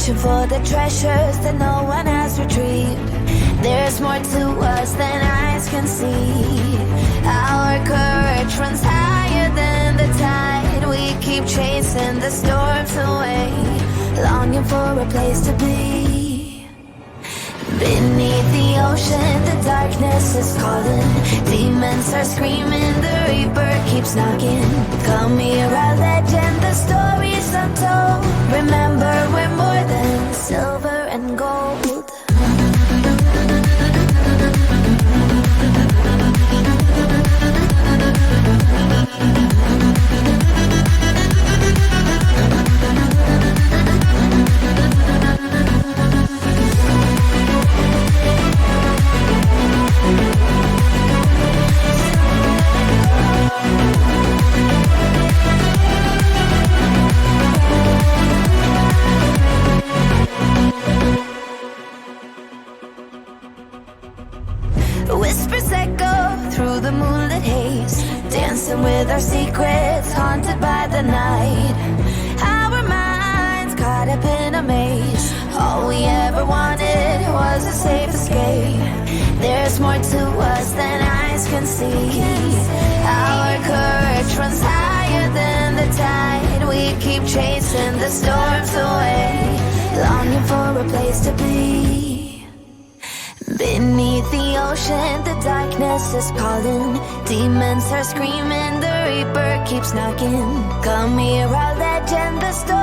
Reaching for the treasures that no one has retrieved. There's more to us than eyes can see. Our courage runs higher than the tide. We keep chasing the storms away, longing for a place to be. Beneath the ocean, the darkness is calling. Demons are screaming, the reaper keeps knocking. Come hear our legend, the story's untold. Remember, we're more than silver and gold. Whispers echo through the moonlit haze, dancing with our secrets, haunted by the night. Our minds caught up in a maze. All we ever wanted was a safe escape. There's more to us than eyes can see. Our courage runs higher than the tide. We keep chasing the storms away, longing for a place to be. Beneath the ocean, the darkness is calling. Demons are screaming, the reaper keeps knocking. Come hear our legend, the story